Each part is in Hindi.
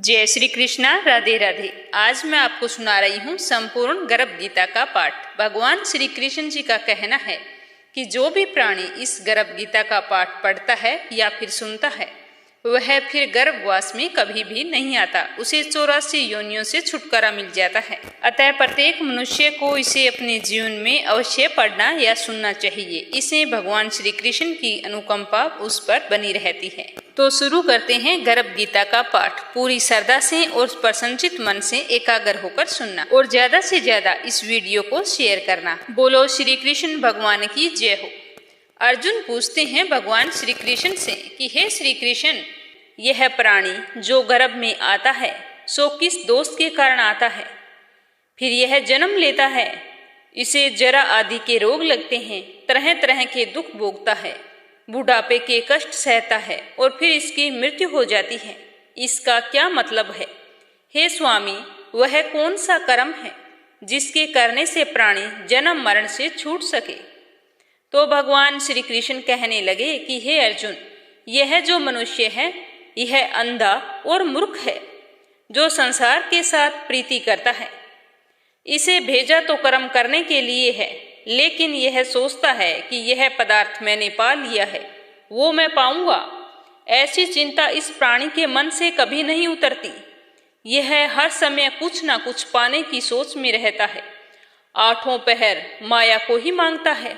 जय श्री कृष्णा, राधे राधे। आज मैं आपको सुना रही हूँ संपूर्ण गर्भ गीता का पाठ। भगवान श्री कृष्ण जी का कहना है कि जो भी प्राणी इस गर्भ गीता का पाठ पढ़ता है या फिर सुनता है वह फिर गर्भवास में कभी भी नहीं आता, उसे 84 योनियों से छुटकारा मिल जाता है। अतः प्रत्येक मनुष्य को इसे अपने जीवन में अवश्य पढ़ना या सुनना चाहिए। इससे भगवान श्री कृष्ण की अनुकंपा उस पर बनी रहती है। तो शुरू करते हैं गर्भ गीता का पाठ। पूरी श्रद्धा से और प्रसन्नचित मन से एकाग्र होकर सुनना और ज्यादा से ज्यादा इस वीडियो को शेयर करना। बोलो श्री कृष्ण भगवान की जय हो। अर्जुन पूछते हैं भगवान श्री कृष्ण से कि हे श्री कृष्ण, यह प्राणी जो गर्भ में आता है सो किस दोष के कारण आता है? फिर यह जन्म लेता है, इसे जरा आदि के रोग लगते हैं, तरह तरह के दुख भोगता है, बुढ़ापे के कष्ट सहता है और फिर इसकी मृत्यु हो जाती है। इसका क्या मतलब है? हे स्वामी, वह कौन सा कर्म है जिसके करने से प्राणी जन्म मरण से छूट सके? तो भगवान श्री कृष्ण कहने लगे कि हे अर्जुन, यह जो मनुष्य है यह अंधा और मूर्ख है जो संसार के साथ प्रीति करता है। इसे भेजा तो कर्म करने के लिए है, लेकिन यह सोचता है कि यह पदार्थ मैंने पा लिया है, वो मैं पाऊंगा। ऐसी चिंता इस प्राणी के मन से कभी नहीं उतरती। यह हर समय कुछ ना कुछ पाने की सोच में रहता है, आठों पहर माया को ही मांगता है।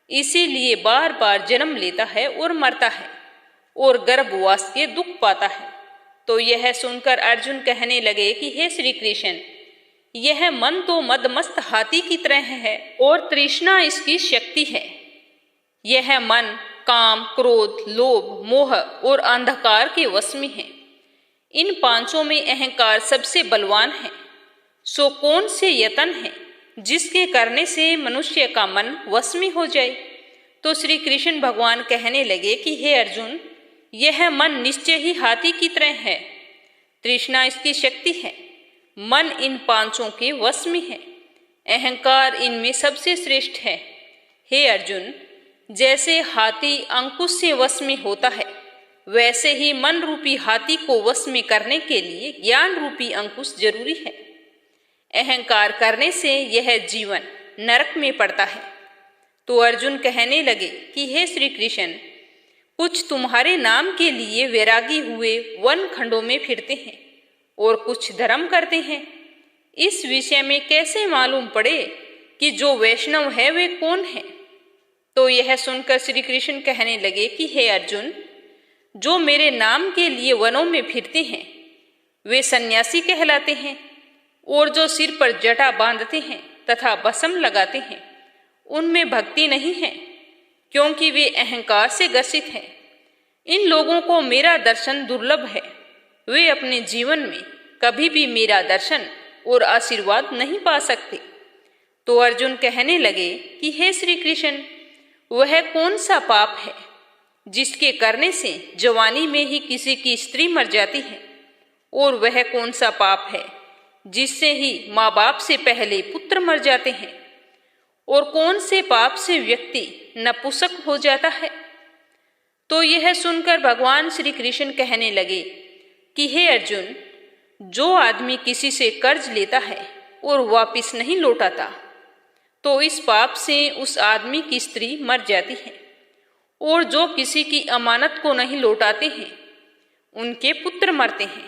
इसीलिए बार बार जन्म लेता है और मरता है और गर्भवास के दुख पाता है। तो यह सुनकर अर्जुन कहने लगे कि हे श्री कृष्ण, यह मन तो मदमस्त हाथी की तरह है और तृष्णा इसकी शक्ति है। यह मन काम, क्रोध, लोभ, मोह और अंधकार के वश में है। इन पांचों में अहंकार सबसे बलवान है। सो कौन से यतन है जिसके करने से मनुष्य का मन वश में हो जाए? तो श्री कृष्ण भगवान कहने लगे कि हे अर्जुन, यह मन निश्चय ही हाथी की तरह है, तृष्णा इसकी शक्ति है। मन इन पांचों के वश में है, अहंकार इनमें सबसे श्रेष्ठ है। हे अर्जुन, जैसे हाथी अंकुश से वश में होता है, वैसे ही मन रूपी हाथी को वश में करने के लिए ज्ञान रूपी अंकुश जरूरी है। अहंकार करने से यह जीवन नरक में पड़ता है। तो अर्जुन कहने लगे कि हे श्री कृष्ण, कुछ तुम्हारे नाम के लिए वैरागी हुए वन खंडों में फिरते हैं और कुछ धर्म करते हैं। इस विषय में कैसे मालूम पड़े कि जो वैष्णव है वे कौन है? तो यह सुनकर श्री कृष्ण कहने लगे कि हे अर्जुन, जो मेरे नाम के लिए वनों में फिरते हैं वे सन्यासी कहलाते हैं, और जो सिर पर जटा बांधते हैं तथा भस्म लगाते हैं उनमें भक्ति नहीं है, क्योंकि वे अहंकार से ग्रसित हैं। इन लोगों को मेरा दर्शन दुर्लभ है। वे अपने जीवन में कभी भी मेरा दर्शन और आशीर्वाद नहीं पा सकते। तो अर्जुन कहने लगे कि हे श्री कृष्ण, वह कौन सा पाप है जिसके करने से जवानी में ही किसी की स्त्री मर जाती है? और वह कौन सा पाप है जिससे ही माँ बाप से पहले पुत्र मर जाते हैं? और कौन से पाप से व्यक्ति नपुंसक हो जाता है? तो यह सुनकर भगवान श्री कृष्ण कहने लगे कि हे अर्जुन, जो आदमी किसी से कर्ज लेता है और वापिस नहीं लौटाता, तो इस पाप से उस आदमी की स्त्री मर जाती है। और जो किसी की अमानत को नहीं लौटाते हैं उनके पुत्र मरते हैं।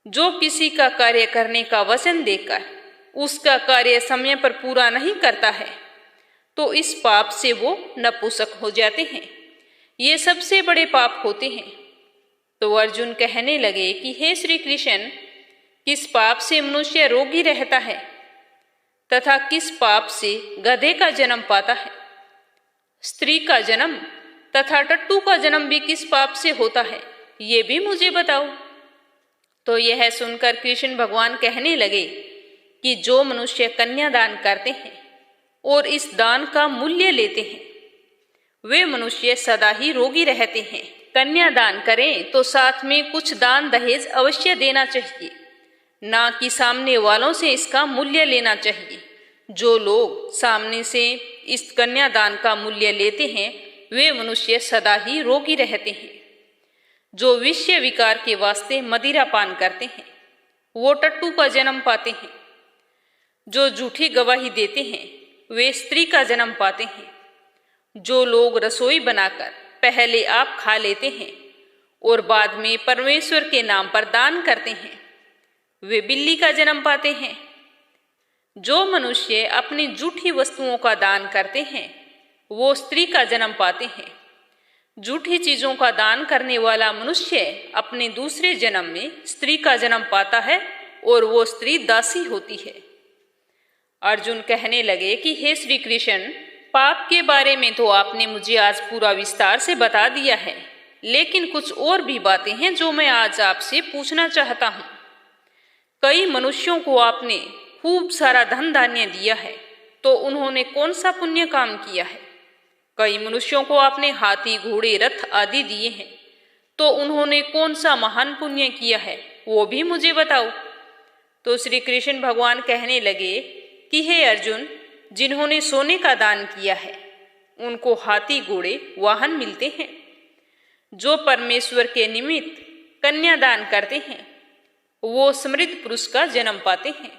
जो किसी का कार्य करने का वचन देकर उसका कार्य समय पर पूरा नहीं करता है, तो इस पाप से वो नपुंसक हो जाते हैं। ये सबसे बड़े पाप होते हैं। तो अर्जुन कहने लगे कि हे श्री कृष्ण, किस पाप से मनुष्य रोगी रहता है तथा किस पाप से गधे का जन्म पाता है? स्त्री का जन्म तथा टट्टू का जन्म भी किस पाप से होता है, ये भी मुझे बताओ। तो यह सुनकर कृष्ण भगवान कहने लगे कि जो मनुष्य कन्यादान करते हैं और इस दान का मूल्य लेते हैं वे मनुष्य सदा ही रोगी रहते हैं। कन्यादान करें तो साथ में कुछ दान दहेज अवश्य देना चाहिए, ना कि सामने वालों से इसका मूल्य लेना चाहिए। जो लोग सामने से इस कन्यादान का मूल्य लेते हैं वे मनुष्य सदा ही रोगी रहते हैं। जो विषय विकार के वास्ते मदिरा पान करते हैं वो टट्टू का जन्म पाते हैं। जो झूठी गवाही देते हैं वे स्त्री का जन्म पाते हैं। जो लोग रसोई बनाकर पहले आप खा लेते हैं और बाद में परमेश्वर के नाम पर दान करते हैं वे बिल्ली का जन्म पाते हैं। जो मनुष्य अपनी झूठी वस्तुओं का दान करते हैं वो स्त्री का जन्म पाते हैं। झूठी चीजों का दान करने वाला मनुष्य अपने दूसरे जन्म में स्त्री का जन्म पाता है और वो स्त्री दासी होती है। अर्जुन कहने लगे कि हे श्री कृष्ण, पाप के बारे में तो आपने मुझे आज पूरा विस्तार से बता दिया है, लेकिन कुछ और भी बातें हैं जो मैं आज आपसे पूछना चाहता हूँ। कई मनुष्यों को आपने खूब सारा धन धान्य दिया है तो उन्होंने कौन सा पुण्य काम किया है? कई मनुष्यों को आपने हाथी, घोड़े, रथ आदि दिए हैं तो उन्होंने कौन सा महान पुण्य किया है, वो भी मुझे बताओ। तो श्री कृष्ण भगवान कहने लगे कि हे अर्जुन, जिन्होंने सोने का दान किया है उनको हाथी, घोड़े, वाहन मिलते हैं। जो परमेश्वर के निमित्त कन्यादान करते हैं वो समृद्ध पुरुष का जन्म पाते हैं।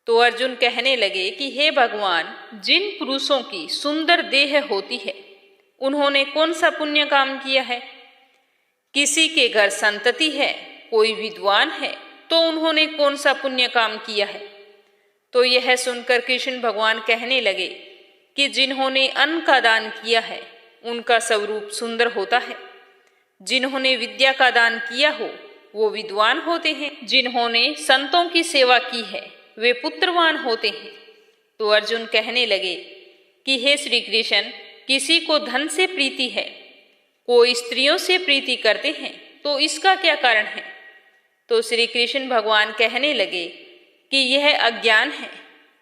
तो अर्जुन कहने लगे कि हे भगवान, जिन पुरुषों की सुंदर देह होती है उन्होंने कौन सा पुण्य काम किया है? किसी के घर संतति है, कोई विद्वान है तो उन्होंने कौन सा पुण्य काम किया है? तो यह सुनकर कृष्ण भगवान कहने लगे कि जिन्होंने अन्न का दान किया है उनका स्वरूप सुंदर होता है। जिन्होंने विद्या का दान किया हो वो विद्वान होते हैं। जिन्होंने संतों की सेवा की है वे पुत्रवान होते हैं। तो अर्जुन कहने लगे कि हे श्री कृष्ण, किसी को धन से प्रीति है, कोई स्त्रियों से प्रीति करते हैं तो इसका क्या कारण है? तो श्री कृष्ण भगवान कहने लगे कि यह अज्ञान है,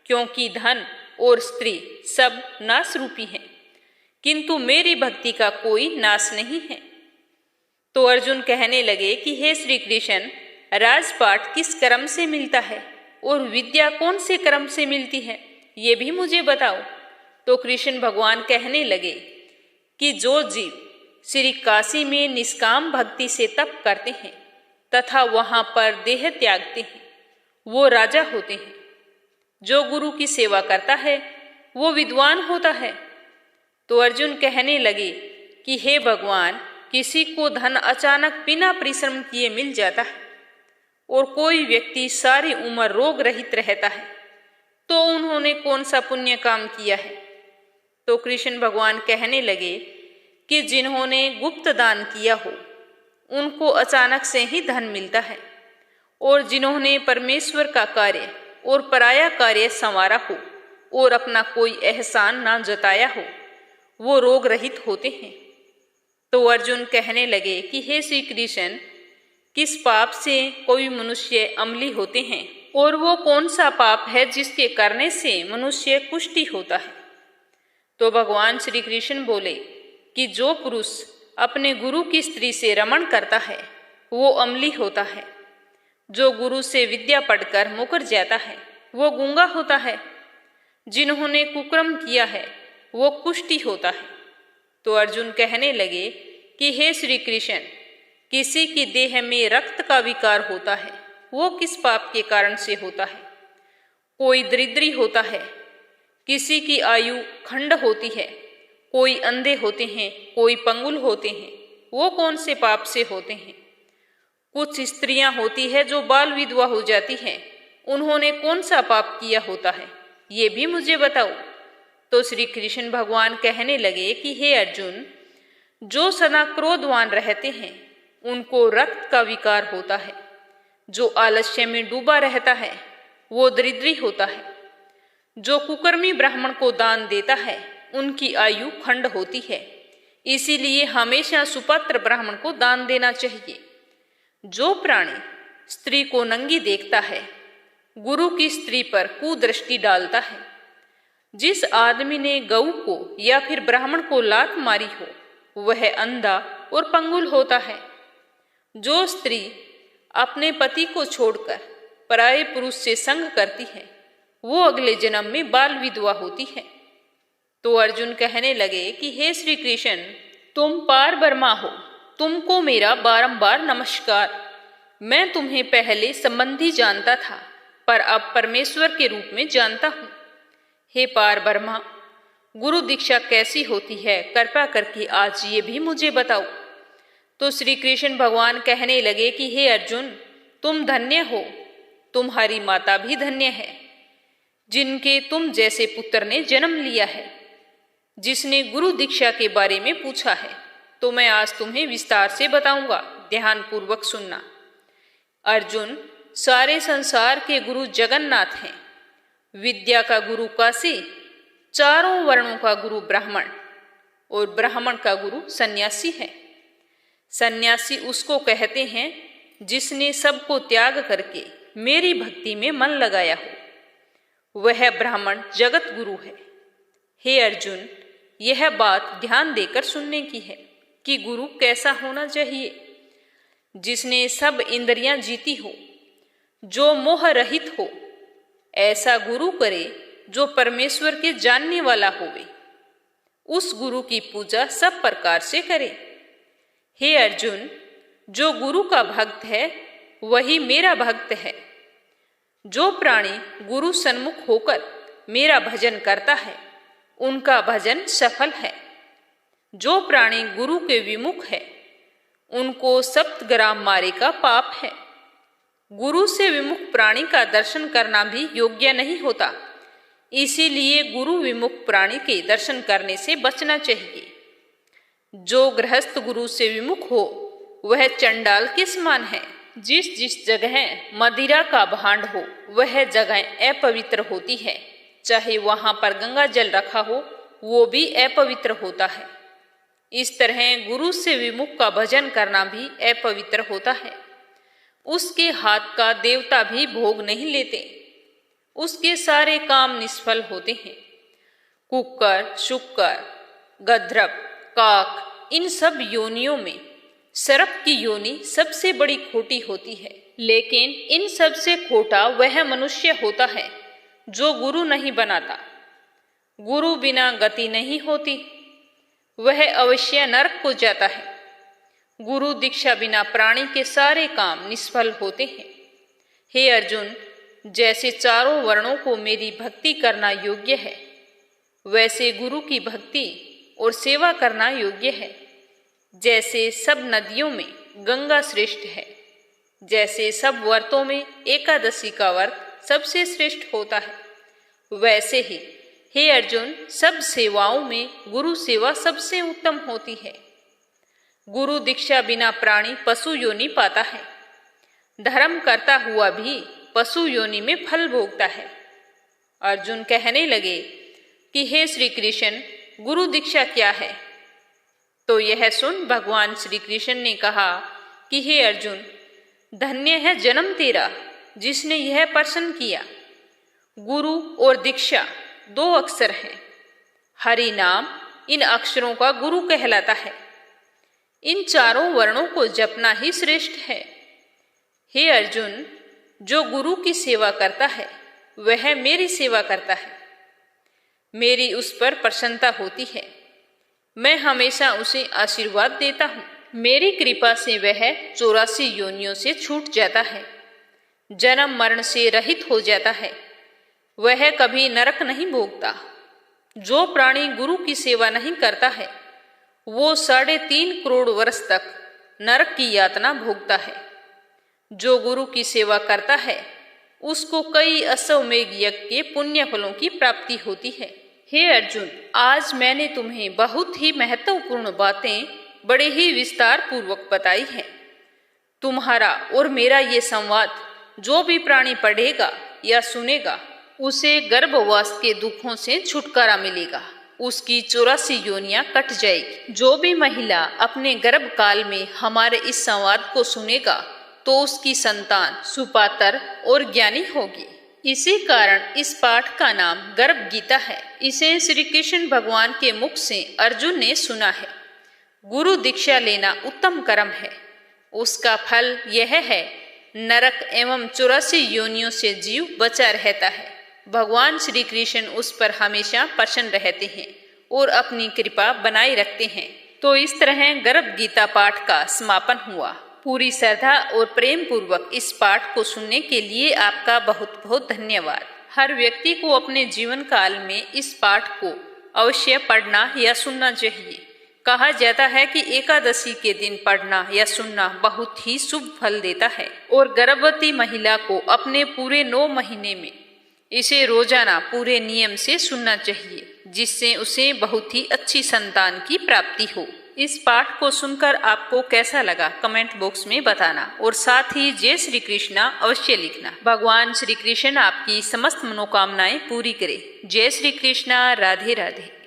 क्योंकि धन और स्त्री सब नाश रूपी हैं, किंतु मेरी भक्ति का कोई नाश नहीं है। तो अर्जुन कहने लगे कि हे श्री कृष्ण, राजपाट किस कर्म से मिलता है और विद्या कौन से कर्म से मिलती है, ये भी मुझे बताओ। तो कृष्ण भगवान कहने लगे कि जो जीव श्री काशी में निष्काम भक्ति से तप करते हैं तथा वहां पर देह त्यागते हैं वो राजा होते हैं। जो गुरु की सेवा करता है वो विद्वान होता है। तो अर्जुन कहने लगे कि हे भगवान, किसी को धन अचानक बिना परिश्रम किए मिल जाता है और कोई व्यक्ति सारी उम्र रोग रहित रहता है तो उन्होंने कौन सा पुण्य काम किया है? तो कृष्ण भगवान कहने लगे कि जिन्होंने गुप्त दान किया हो उनको अचानक से ही धन मिलता है, और जिन्होंने परमेश्वर का कार्य और पराया कार्य संवारा हो और अपना कोई एहसान ना जताया हो वो रोग रहित होते हैं। तो अर्जुन कहने लगे कि हे श्री कृष्ण, किस पाप से कोई मनुष्य अम्ली होते हैं और वो कौन सा पाप है जिसके करने से मनुष्य कुष्ठी होता है? तो भगवान श्री कृष्ण बोले कि जो पुरुष अपने गुरु की स्त्री से रमण करता है वो अम्ली होता है। जो गुरु से विद्या पढ़कर मुकर जाता है वो गूंगा होता है। जिन्होंने कुकर्म किया है वो कुष्ठी होता है। तो अर्जुन कहने लगे कि हे श्री कृष्ण, किसी की देह में रक्त का विकार होता है वो किस पाप के कारण से होता है? कोई दरिद्री होता है, किसी की आयु खंड होती है, कोई अंधे होते हैं, कोई पंगुल होते हैं, वो कौन से पाप से होते हैं? कुछ स्त्रियां होती है जो बाल विधवा हो जाती हैं, उन्होंने कौन सा पाप किया होता है, ये भी मुझे बताओ। तो श्री कृष्ण भगवान कहने लगे कि हे अर्जुन, जो सदा क्रोधवान रहते हैं उनको रक्त का विकार होता है। जो आलस्य में डूबा रहता है वो दरिद्री होता है। जो कुकर्मी ब्राह्मण को दान देता है उनकी आयु खंड होती है, इसीलिए हमेशा सुपात्र ब्राह्मण को दान देना चाहिए। जो प्राणी स्त्री को नंगी देखता है, गुरु की स्त्री पर कुदृष्टि डालता है, जिस आदमी ने गऊ को या फिर ब्राह्मण को लात मारी हो वह अंधा और पंगुल होता है। जो स्त्री अपने पति को छोड़कर पराये पुरुष से संग करती है वो अगले जन्म में बाल विधवा होती है। तो अर्जुन कहने लगे कि हे श्री कृष्ण, तुम पार ब्रह्मा हो, तुमको मेरा बारंबार नमस्कार। मैं तुम्हें पहले संबंधी जानता था, पर अब परमेश्वर के रूप में जानता हूँ। हे पार ब्रह्मा, गुरु दीक्षा कैसी होती है, कृपा करके आज ये भी मुझे बताओ। तो श्री कृष्ण भगवान कहने लगे कि हे अर्जुन, तुम धन्य हो, तुम्हारी माता भी धन्य है, जिनके तुम जैसे पुत्र ने जन्म लिया है, जिसने गुरु दीक्षा के बारे में पूछा है। तो मैं आज तुम्हें विस्तार से बताऊंगा, ध्यान पूर्वक सुनना। अर्जुन, सारे संसार के गुरु जगन्नाथ हैं। विद्या का गुरु काशी, चारों वर्णों का गुरु ब्राह्मण, और ब्राह्मण का गुरु सन्यासी है। सन्यासी उसको कहते हैं जिसने सबको त्याग करके मेरी भक्ति में मन लगाया हो, वह ब्राह्मण जगत गुरु है। हे अर्जुन, यह बात ध्यान देकर सुनने की है कि गुरु कैसा होना चाहिए। जिसने सब इंद्रियां जीती हो, जो मोह रहित हो, ऐसा गुरु करे जो परमेश्वर के जानने वाला होवे। उस गुरु की पूजा सब प्रकार से करे। हे अर्जुन, जो गुरु का भक्त है वही मेरा भक्त है। जो प्राणी गुरु सन्मुख होकर मेरा भजन करता है, उनका भजन सफल है। जो प्राणी गुरु के विमुख है, उनको 7 ग्राम मारे का पाप है। गुरु से विमुख प्राणी का दर्शन करना भी योग्य नहीं होता, इसीलिए गुरु विमुख प्राणी के दर्शन करने से बचना चाहिए। जो गृहस्थ गुरु से विमुख हो, वह चंडाल के समान है। जिस जिस जगह मदिरा का भांड हो, वह जगह अपवित्र होती है। चाहे वहां पर गंगा जल रखा हो, वो भी अपवित्र होता है। इस तरह गुरु से विमुख का भजन करना भी अपवित्र होता है। उसके हाथ का देवता भी भोग नहीं लेते, उसके सारे काम निष्फल होते हैं। कुक्कर, शुक्कर, गंधर्व, काक, इन सब योनियों में सर्प की योनि सबसे बड़ी खोटी होती है। लेकिन इन सब से खोटा वह मनुष्य होता है जो गुरु नहीं बनाता। गुरु बिना गति नहीं होती, वह अवश्य नरक को जाता है। गुरु दीक्षा बिना प्राणी के सारे काम निष्फल होते हैं। हे अर्जुन, जैसे चारों वर्णों को मेरी भक्ति करना योग्य है, वैसे गुरु की भक्ति और सेवा करना योग्य है। जैसे सब नदियों में गंगा श्रेष्ठ है, जैसे सब व्रतों में एकादशी का व्रत सबसे श्रेष्ठ होता है, वैसे ही हे अर्जुन, सब सेवाओं में गुरु सेवा सबसे उत्तम होती है। गुरु दीक्षा बिना प्राणी पशु योनि पाता है। धर्म करता हुआ भी पशु योनि में फल भोगता है। अर्जुन कहने लगे कि हे श्री कृष्ण, गुरु दीक्षा क्या है? तो यह सुन भगवान श्री कृष्ण ने कहा कि हे अर्जुन, धन्य है जन्म तेरा जिसने यह प्रश्न किया। गुरु और दीक्षा 2 अक्षर हैं। हरि नाम इन अक्षरों का गुरु कहलाता है। इन चारों वर्णों को जपना ही श्रेष्ठ है। हे अर्जुन, जो गुरु की सेवा करता है वह मेरी सेवा करता है। मेरी उस पर प्रसन्नता होती है। मैं हमेशा उसे आशीर्वाद देता हूँ। मेरी कृपा से वह 84 योनियों से छूट जाता है, जन्म मरण से रहित हो जाता है। वह कभी नरक नहीं भोगता। जो प्राणी गुरु की सेवा नहीं करता है, वो 3.5 करोड़ वर्ष तक नरक की यातना भोगता है। जो गुरु की सेवा करता है, उसको कई अश्वमेध यज्ञ के पुण्य फलों की प्राप्ति होती है। हे अर्जुन, आज मैंने तुम्हें बहुत ही महत्वपूर्ण बातें बड़े ही विस्तार पूर्वक बताई हैं। तुम्हारा और मेरा ये संवाद जो भी प्राणी पढ़ेगा या सुनेगा, उसे गर्भवास के दुखों से छुटकारा मिलेगा। उसकी 84 योनियां कट जाएगी। जो भी महिला अपने गर्भ काल में हमारे इस संवाद को सुनेगा, तो उसकी संतान सुपात्र और ज्ञानी होगी। इसी कारण इस पाठ का नाम गर्भ गीता है। इसे श्री कृष्ण भगवान के मुख से अर्जुन ने सुना है। गुरु दीक्षा लेना उत्तम कर्म है। उसका फल यह है, नरक एवं 84 योनियों से जीव बचा रहता है। भगवान श्री कृष्ण उस पर हमेशा प्रसन्न रहते हैं और अपनी कृपा बनाए रखते हैं। तो इस तरह गर्भ गीता पाठ का समापन हुआ। पूरी श्रद्धा और प्रेम पूर्वक इस पाठ को सुनने के लिए आपका बहुत बहुत धन्यवाद। हर व्यक्ति को अपने जीवन काल में इस पाठ को अवश्य पढ़ना या सुनना चाहिए। कहा जाता है कि एकादशी के दिन पढ़ना या सुनना बहुत ही शुभ फल देता है और गर्भवती महिला को अपने पूरे 9 महीने में इसे रोजाना पूरे नियम से सुनना चाहिए, जिससे उसे बहुत ही अच्छी संतान की प्राप्ति हो। इस पाठ को सुनकर आपको कैसा लगा कमेंट बॉक्स में बताना और साथ ही जय श्री कृष्णा अवश्य लिखना। भगवान श्री कृष्ण आपकी समस्त मनोकामनाएं पूरी करे। जय श्री कृष्णा। राधे राधे।